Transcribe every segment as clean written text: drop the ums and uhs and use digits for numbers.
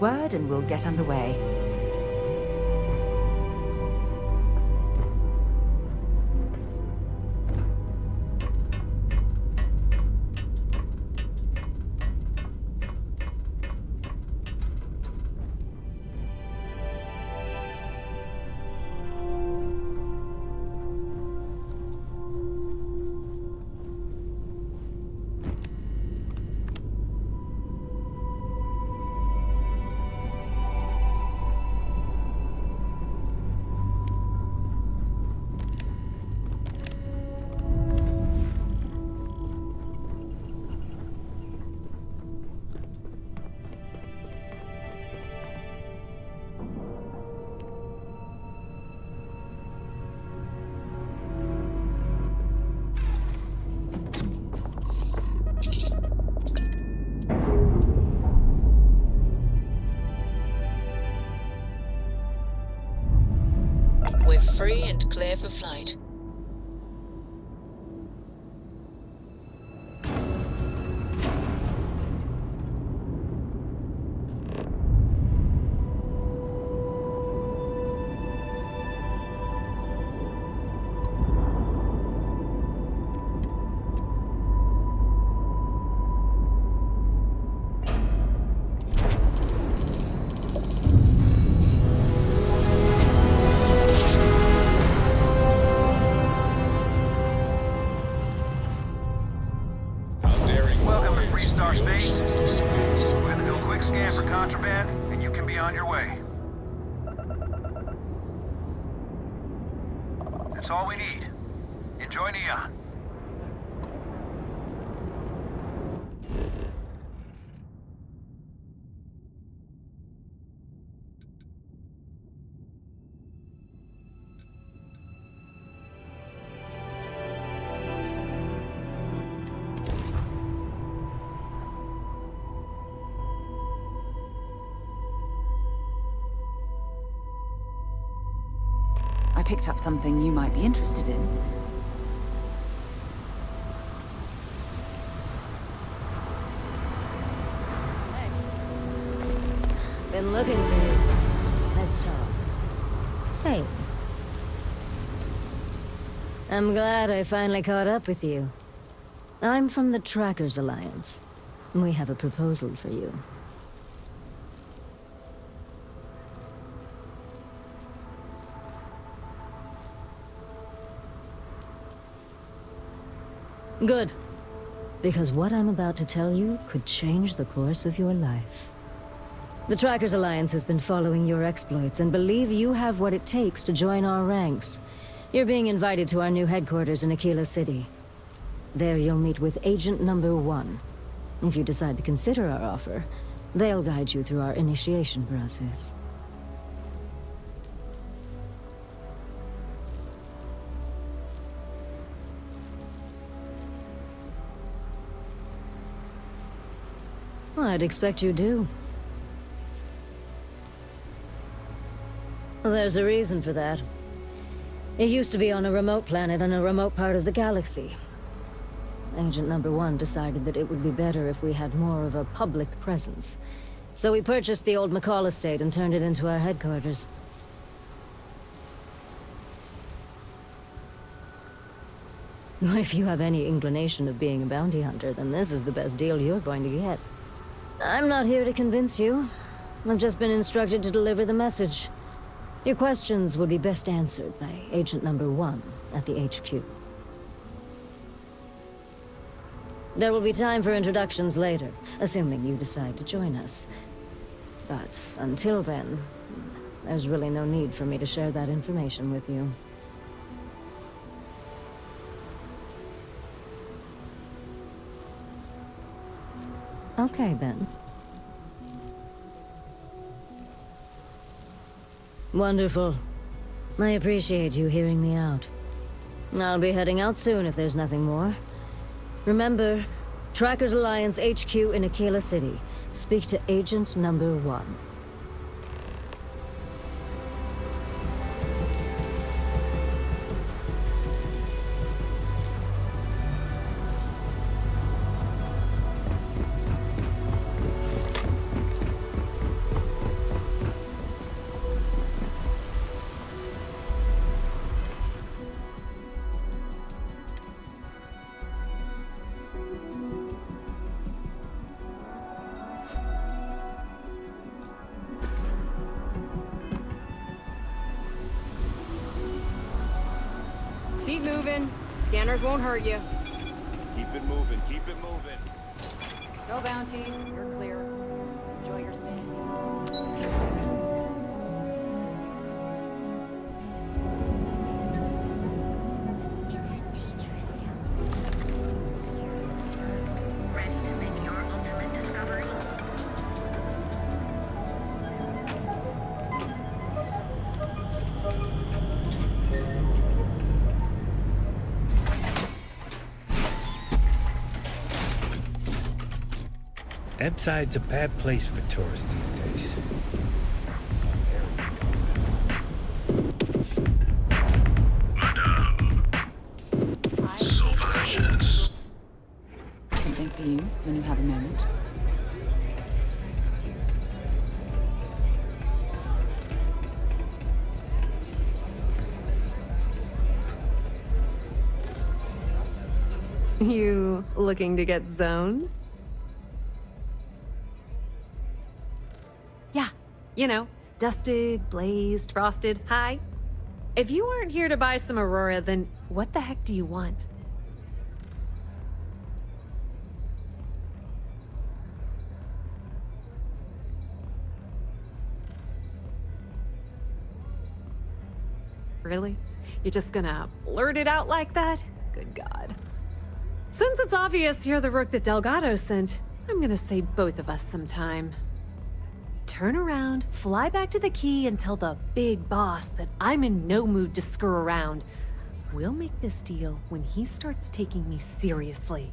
word and we'll get underway. We're free and clear for flight. Welcome to Freestar Space. We're gonna do a quick scan for contraband, and you can be on your way. That's all we need. Enjoy Neon. I picked up something you might be interested in. Hey. Been looking for you. Let's talk. Hey. I'm glad I finally caught up with you. I'm from the Trackers Alliance. We have a proposal for you. Good. Because what I'm about to tell you could change the course of your life. The Trackers Alliance has been following your exploits and believe you have what it takes to join our ranks. You're being invited to our new headquarters in Aquila City. There you'll meet with Agent Number 1. If you decide to consider our offer, they'll guide you through our initiation process. I'd expect you do. There's a reason for that. It used to be on a remote planet in a remote part of the galaxy. Agent Number 1 decided that it would be better if we had more of a public presence. So we purchased the old McCall estate and turned it into our headquarters. If you have any inclination of being a bounty hunter, then this is the best deal you're going to get. I'm not here to convince you. I've just been instructed to deliver the message. Your questions would be best answered by Agent Number 1 at the HQ. There will be time for introductions later, assuming you decide to join us. But until then, there's really no need for me to share that information with you. Okay, then. Wonderful. I appreciate you hearing me out. I'll be heading out soon if there's nothing more. Remember, Trackers Alliance HQ in Aquila City. Speak to Agent Number 1. moving. Scanners won't hurt you. Keep it moving, keep it moving. No bounty. You're clear. Enjoy your stay. Ready to make your ultimate discovery? Ebbside's a bad place for tourists these days. Something for you when you have a moment. You looking to get zoned? Yeah, you know, dusted, blazed, frosted, high. If you aren't here to buy some Aurora, then what the heck do you want? Really? You're just gonna blurt it out like that? Good God. Since it's obvious you're the rook that Delgado sent, I'm gonna save both of us some time. Turn around, fly back to the key, and tell the big boss that I'm in no mood to screw around. We'll make this deal when he starts taking me seriously.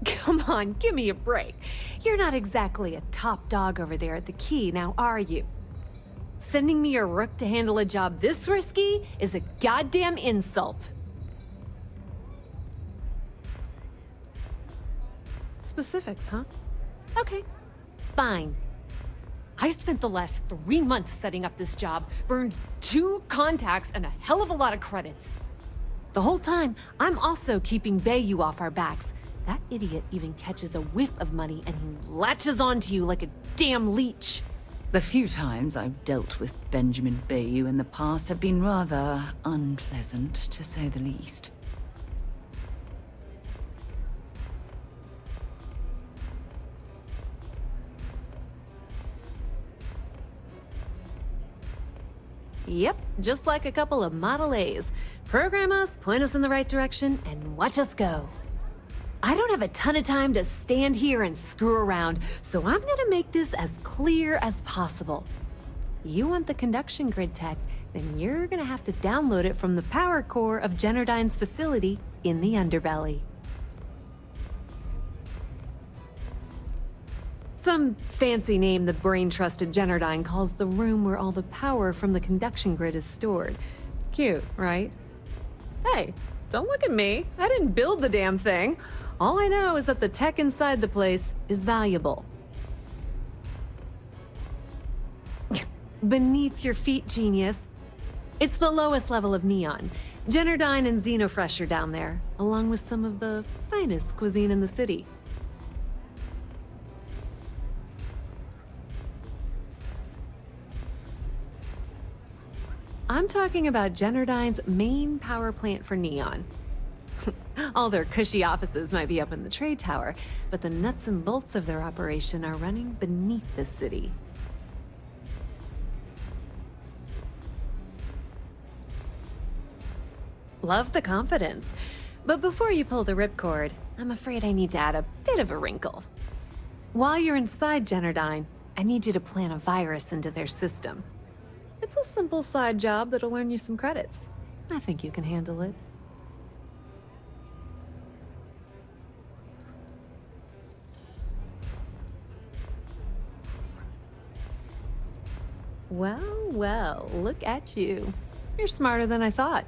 Come on, give me a break. You're not exactly a top dog over there at the key, now are you? Sending me a rook to handle a job this risky is a goddamn insult. Specifics, huh? Okay, fine. I spent the last 3 months setting up this job, burned 2 contacts and a hell of a lot of credits. The whole time, I'm also keeping Bayou off our backs. That idiot even catches a whiff of money and he latches onto you like a damn leech. The few times I've dealt with Benjamin Bayou in the past have been rather unpleasant, to say the least. Yep, just like a couple of Model A's. Program us, point us in the right direction, and watch us go. I don't have a ton of time to stand here and screw around, so I'm gonna make this as clear as possible. You want the conduction grid tech, then you're gonna have to download it from the power core of Generdyne's facility in the underbelly. Some fancy name the brain-trusted Generdyne calls the room where all the power from the conduction grid is stored. Cute, right? Hey, don't look at me. I didn't build the damn thing. All I know is that the tech inside the place is valuable. Beneath your feet, genius. It's the lowest level of Neon. Generdyne and Xenofresh are down there, along with some of the finest cuisine in the city. I'm talking about Generdyne's main power plant for Neon. All their cushy offices might be up in the trade tower, but the nuts and bolts of their operation are running beneath the city. Love the confidence. But before you pull the ripcord, I'm afraid I need to add a bit of a wrinkle. While you're inside Generdyne, I need you to plant a virus into their system. It's a simple side job that'll earn you some credits. I think you can handle it. Well, well, look at you. You're smarter than I thought.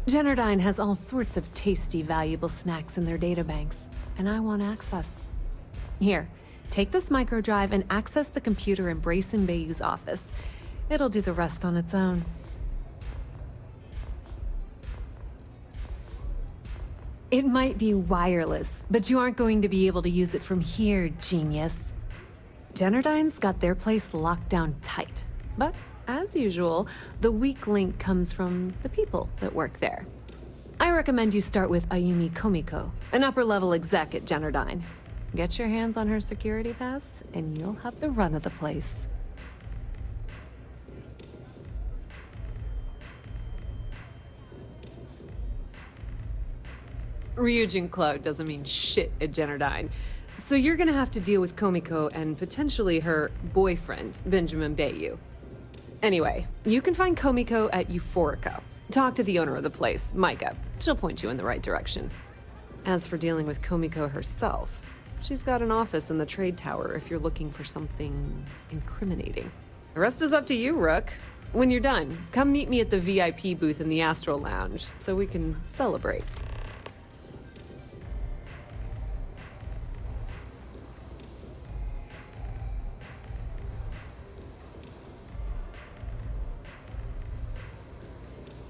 Generdyne has all sorts of tasty, valuable snacks in their databanks, and I want access. Here, take this microdrive and access the computer in Brayson Bayou's office. It'll do the rest on its own. It might be wireless, but you aren't going to be able to use it from here, genius. Generdyne's got their place locked down tight. But, as usual, the weak link comes from the people that work there. I recommend you start with Ayumi Komiko, an upper-level exec at Generdyne. Get your hands on her security pass, and you'll have the run of the place. Ryujin Cloud doesn't mean shit at Generdyne. So you're gonna have to deal with Komiko and potentially her boyfriend, Benjamin Bayou. Anyway, you can find Komiko at Euphorica. Talk to the owner of the place, Micah. She'll point you in the right direction. As for dealing with Komiko herself, she's got an office in the trade tower if you're looking for something incriminating. The rest is up to you, Rook. When you're done, come meet me at the VIP booth in the Astral Lounge so we can celebrate.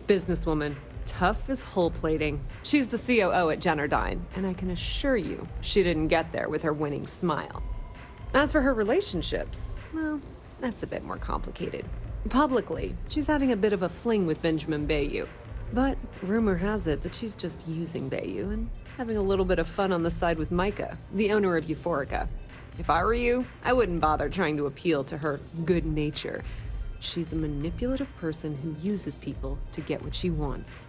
Businesswoman, tough as hull plating. She's the COO at Generdyne, and I can assure you she didn't get there with her winning smile. As for her relationships, well, that's a bit more complicated. Publicly, she's having a bit of a fling with Benjamin Bayou, but rumor has it that she's just using Bayou and having a little bit of fun on the side with Micah, the owner of Euphorica. If I were you, I wouldn't bother trying to appeal to her good nature. She's a manipulative person who uses people to get what she wants.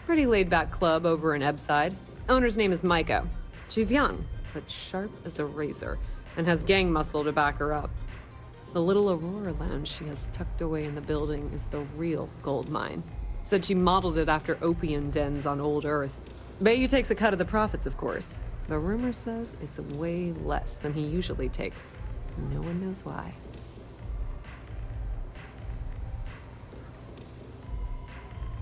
Pretty laid-back club over in Ebside. Owner's name is Micah. She's young, but sharp as a razor, and has gang muscle to back her up. The little Aurora lounge she has tucked away in the building is the real gold mine. Said she modeled it after opium dens on old Earth. Bayou takes a cut of the profits, of course. But rumor says it's way less than he usually takes. No one knows why.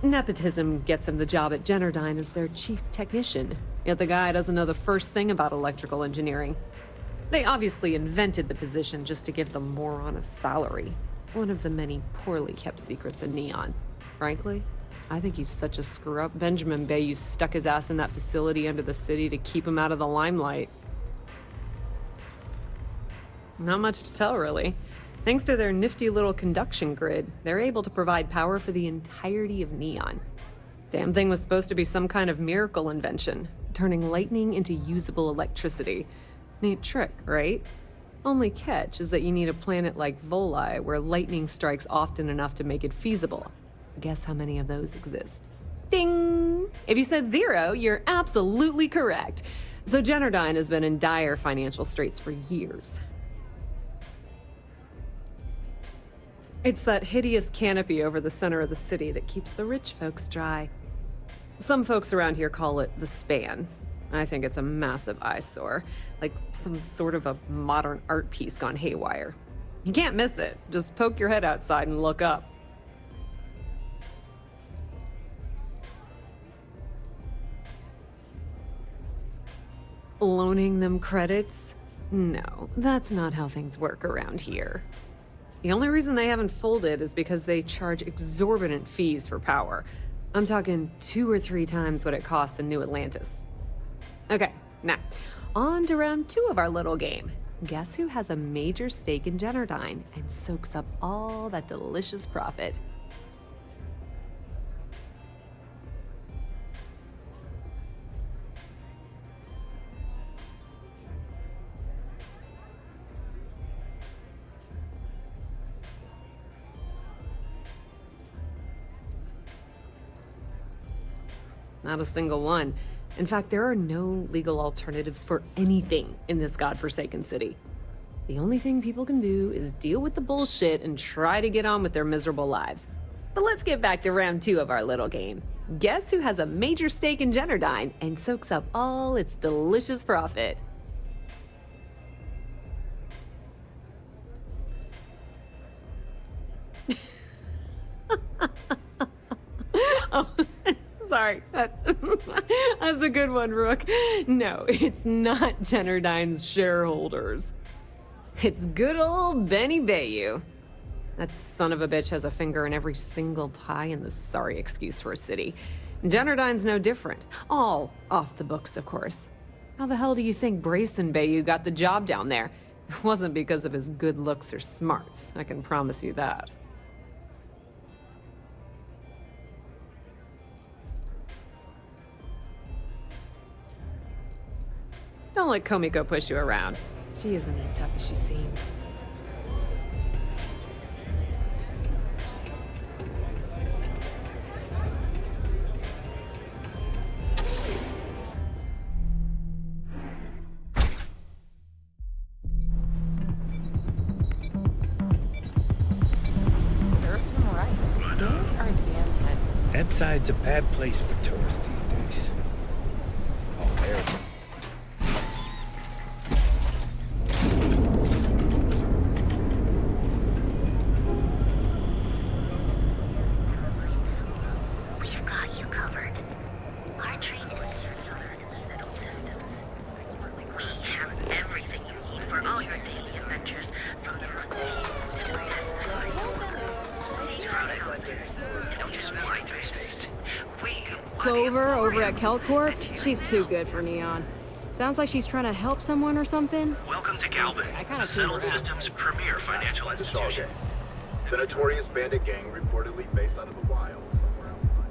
Nepotism gets him the job at Generdyne as their chief technician, yet the guy doesn't know the first thing about electrical engineering. They obviously invented the position just to give the moron a salary. One of the many poorly kept secrets in Neon. Frankly, I think he's such a screw-up. Benjamin Bayou stuck his ass in that facility under the city to keep him out of the limelight. Not much to tell, really. Thanks to their nifty little conduction grid, they're able to provide power for the entirety of Neon. Damn thing was supposed to be some kind of miracle invention, turning lightning into usable electricity. Neat trick, right? Only catch is that you need a planet like Voli, where lightning strikes often enough to make it feasible. Guess how many of those exist? Ding! If you said 0, you're absolutely correct. So Generdyne has been in dire financial straits for years. It's that hideous canopy over the center of the city that keeps the rich folks dry. Some folks around here call it the Span. I think it's a massive eyesore, like some sort of a modern art piece gone haywire. You can't miss it. Just poke your head outside and look up. Loaning them credits? No, that's not how things work around here. The only reason they haven't folded is because they charge exorbitant fees for power. I'm talking 2 or 3 times what it costs in New Atlantis. Okay, now, on to round 2 of our little game. Guess who has a major stake in Generdyne and soaks up all that delicious profit? Not a single one. In fact, there are no legal alternatives for anything in this godforsaken city. The only thing people can do is deal with the bullshit and try to get on with their miserable lives. But let's get back to round 2 of our little game. Guess who has a major stake in Generdyne and soaks up all its delicious profit? Oh. Sorry, that's a good one, Rook. No, it's not Generdyne's shareholders. It's good old Benny Bayou. That son of a bitch has a finger in every single pie in the sorry excuse for a city. Generdyne's no different. All off the books, of course. How the hell do you think Brayson Bayou got the job down there? It wasn't because of his good looks or smarts, I can promise you that. Don't let Komiko push you around. She isn't as tough as she seems. Serves them right. Things are damn heads. Emside's a bad place for tourists these days. Oh, there. We've got you covered. Our train is circular in the middle distance. We have everything you need for all your daily adventures, from the mundane to the Clover over at Kelcorp? She's too good for Neon. Sounds like she's trying to help someone or something. Welcome to Galvin, I kind of Settled tuned her out. Systems' premier financial institution. The notorious bandit gang reportedly based out of the wild somewhere outside.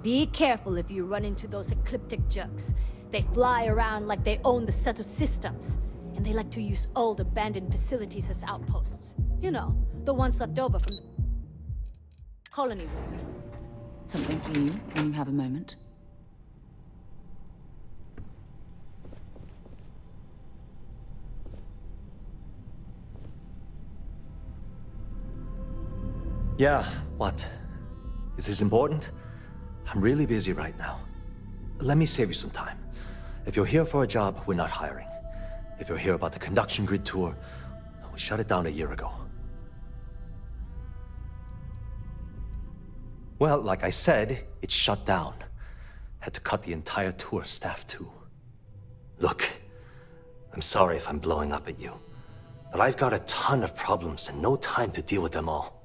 Be careful if you run into those ecliptic jerks. They fly around like they own the set of systems. And they like to use old abandoned facilities as outposts. You know, the ones left over from the colony war. Something for you when you have a moment. Yeah, what? Is this important? I'm really busy right now. Let me save you some time. If you're here for a job, we're not hiring. If you're here about the conduction grid tour, we shut it down a year ago. Well, like I said, it's shut down. Had to cut the entire tour staff too. Look, I'm sorry if I'm blowing up at you, but I've got a ton of problems and no time to deal with them all.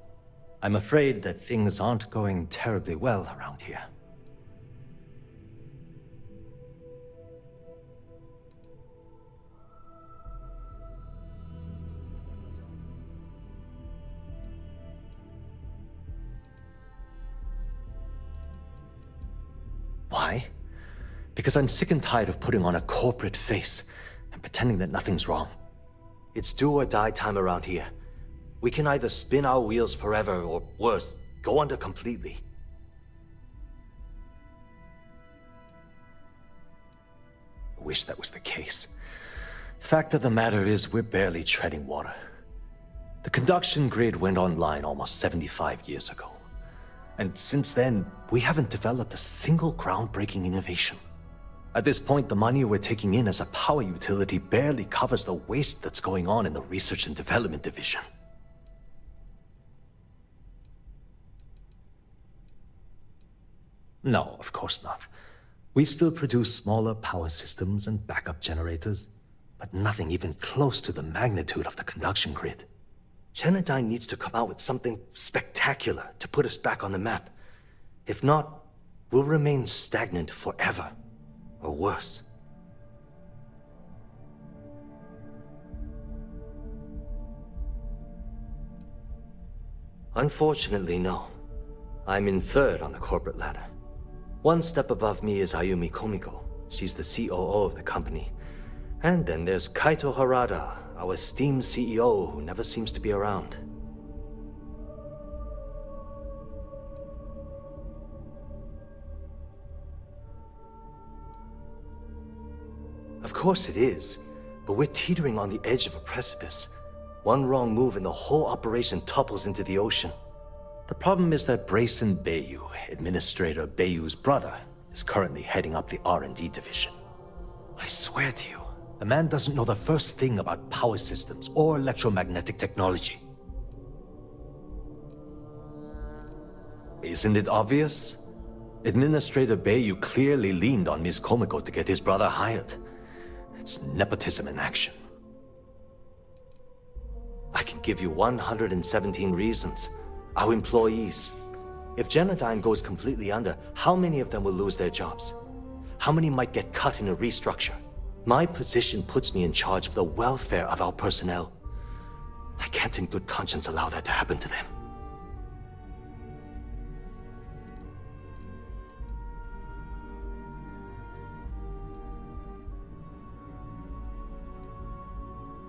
I'm afraid that things aren't going terribly well around here. Why? Because I'm sick and tired of putting on a corporate face and pretending that nothing's wrong. It's do or die time around here. We can either spin our wheels forever or worse, go under completely. I wish that was the case. Fact of the matter is, we're barely treading water. The conduction grid went online almost 75 years ago. And since then, we haven't developed a single groundbreaking innovation. At this point, the money we're taking in as a power utility barely covers the waste that's going on in the research and development division. No, of course not. We still produce smaller power systems and backup generators, but nothing even close to the magnitude of the conduction grid. Generdyne needs to come out with something spectacular to put us back on the map. If not, we'll remain stagnant forever, or worse. Unfortunately, no. I'm in third on the corporate ladder. One step above me is Ayumi Komiko. She's the COO of the company. And then there's Kaito Harada, our esteemed CEO who never seems to be around. Of course it is, but we're teetering on the edge of a precipice. One wrong move and the whole operation topples into the ocean. The problem is that Brayson Bayou, Administrator Bayou's brother, is currently heading up the R&D division. I swear to you, the man doesn't know the first thing about power systems or electromagnetic technology. Isn't it obvious? Administrator Bayu clearly leaned on Ms. Komiko to get his brother hired. It's nepotism in action. I can give you 117 reasons. Our employees. If Genodyne goes completely under, how many of them will lose their jobs? How many might get cut in a restructure? My position puts me in charge of the welfare of our personnel. I can't in good conscience allow that to happen to them.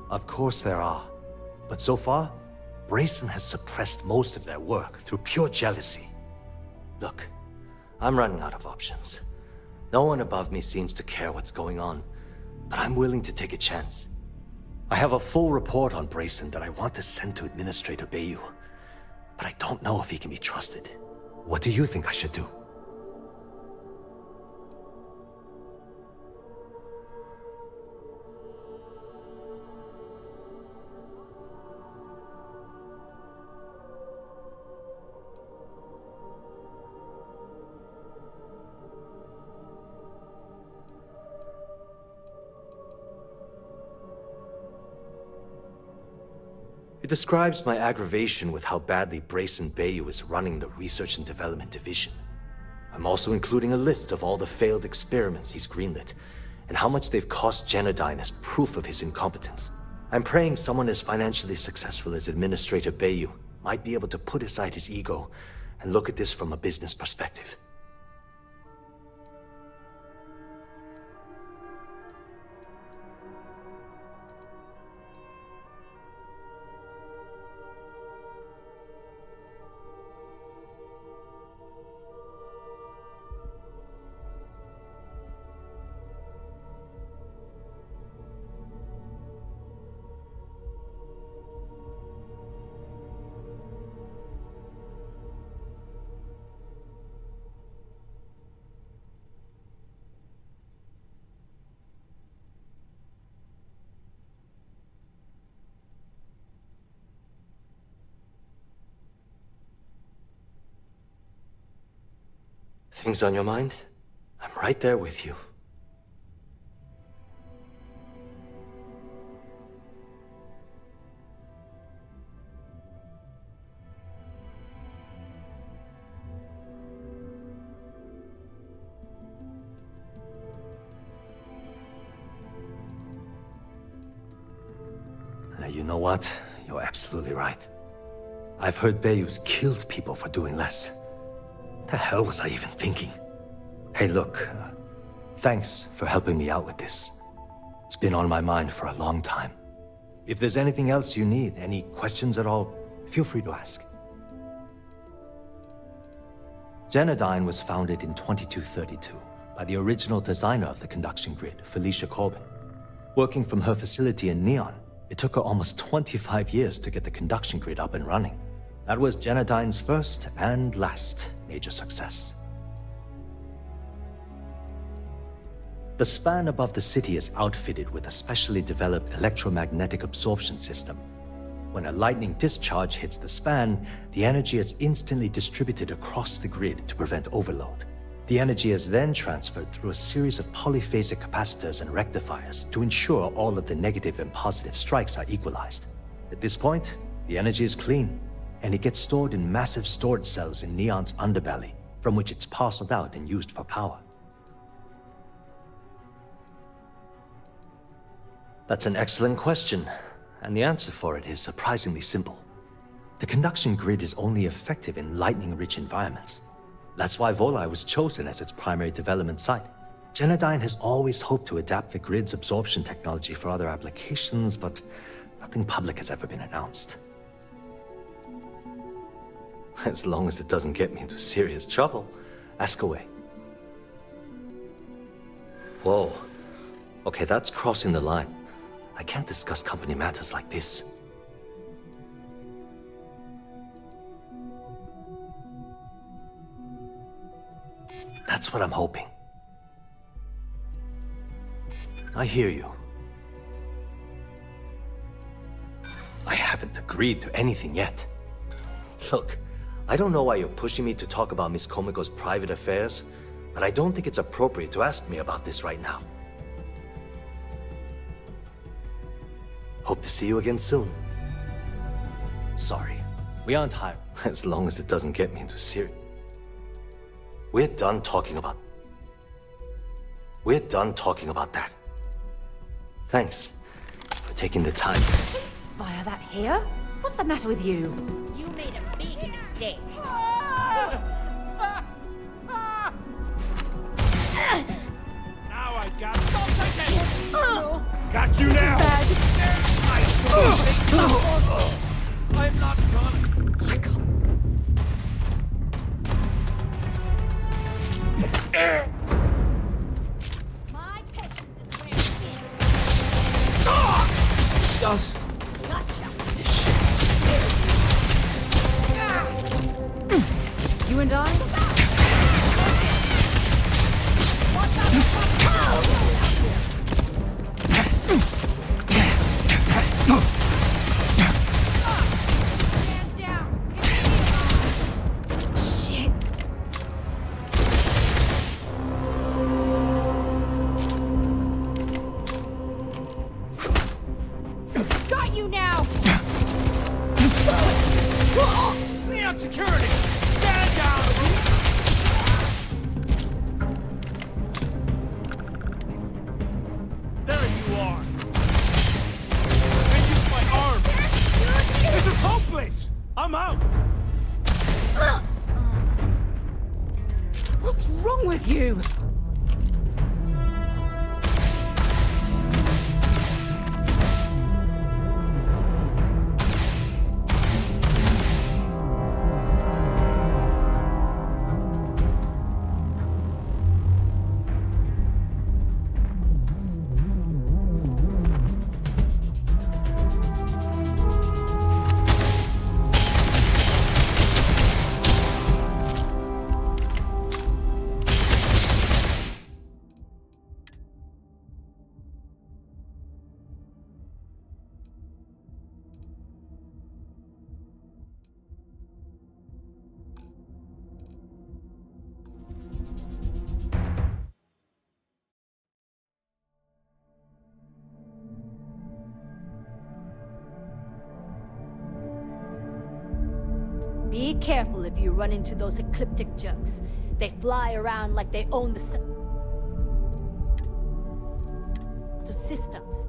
Of course there are. But so far, Brayson has suppressed most of their work through pure jealousy. Look, I'm running out of options. No one above me seems to care what's going on, but I'm willing to take a chance. I have a full report on Brayson that I want to send to Administrator Bayu, but I don't know if he can be trusted. What do you think I should do? It describes my aggravation with how badly Brayson Bayu is running the Research and Development Division. I'm also including a list of all the failed experiments he's greenlit, and how much they've cost Genodyne as proof of his incompetence. I'm praying someone as financially successful as Administrator Bayu might be able to put aside his ego and look at this from a business perspective. Things on your mind? I'm right there with you. You know what? You're absolutely right. I've heard Bayu's killed people for doing less. The hell was I even thinking? Hey, look, thanks for helping me out with this. It's been on my mind for a long time. If there's anything else you need, any questions at all, feel free to ask. Genodyne was founded in 2232 by the original designer of the conduction grid, Felicia Corbin. Working from her facility in Neon, it took her almost 25 years to get the conduction grid up and running. That was Genodyne's first and last major success. The span above the city is outfitted with a specially developed electromagnetic absorption system. When a lightning discharge hits the span, the energy is instantly distributed across the grid to prevent overload. The energy is then transferred through a series of polyphasic capacitors and rectifiers to ensure all of the negative and positive strikes are equalized. At this point, the energy is clean, and it gets stored in massive storage cells in Neon's underbelly, from which it's parceled out and used for power. That's an excellent question, and the answer for it is surprisingly simple. The conduction grid is only effective in lightning-rich environments. That's why Volai was chosen as its primary development site. Genodyne has always hoped to adapt the grid's absorption technology for other applications, but nothing public has ever been announced. As long as it doesn't get me into serious trouble, ask away. Whoa. Okay, that's crossing the line. I can't discuss company matters like this. That's what I'm hoping. I hear you. I haven't agreed to anything yet. Look, I don't know why you're pushing me to talk about Miss Komiko's private affairs, but I don't think it's appropriate to ask me about this right now. Hope to see you again soon. Sorry, we aren't hired. As long as it doesn't get me into serious. We're done talking about that. Thanks for taking the time. Fire that here? What's the matter with you? You made a big mistake. Now I got it. Don't take it! Got you now! I'm not gonna. My patience is wearing thin. Just You and I? Stand down. Shit. Got you now! Neon security! Stand down! There you are! I used my arm! This is hopeless! I'm out! What's wrong with you? Be careful if you run into those ecliptic jugs. They fly around like they own the systems.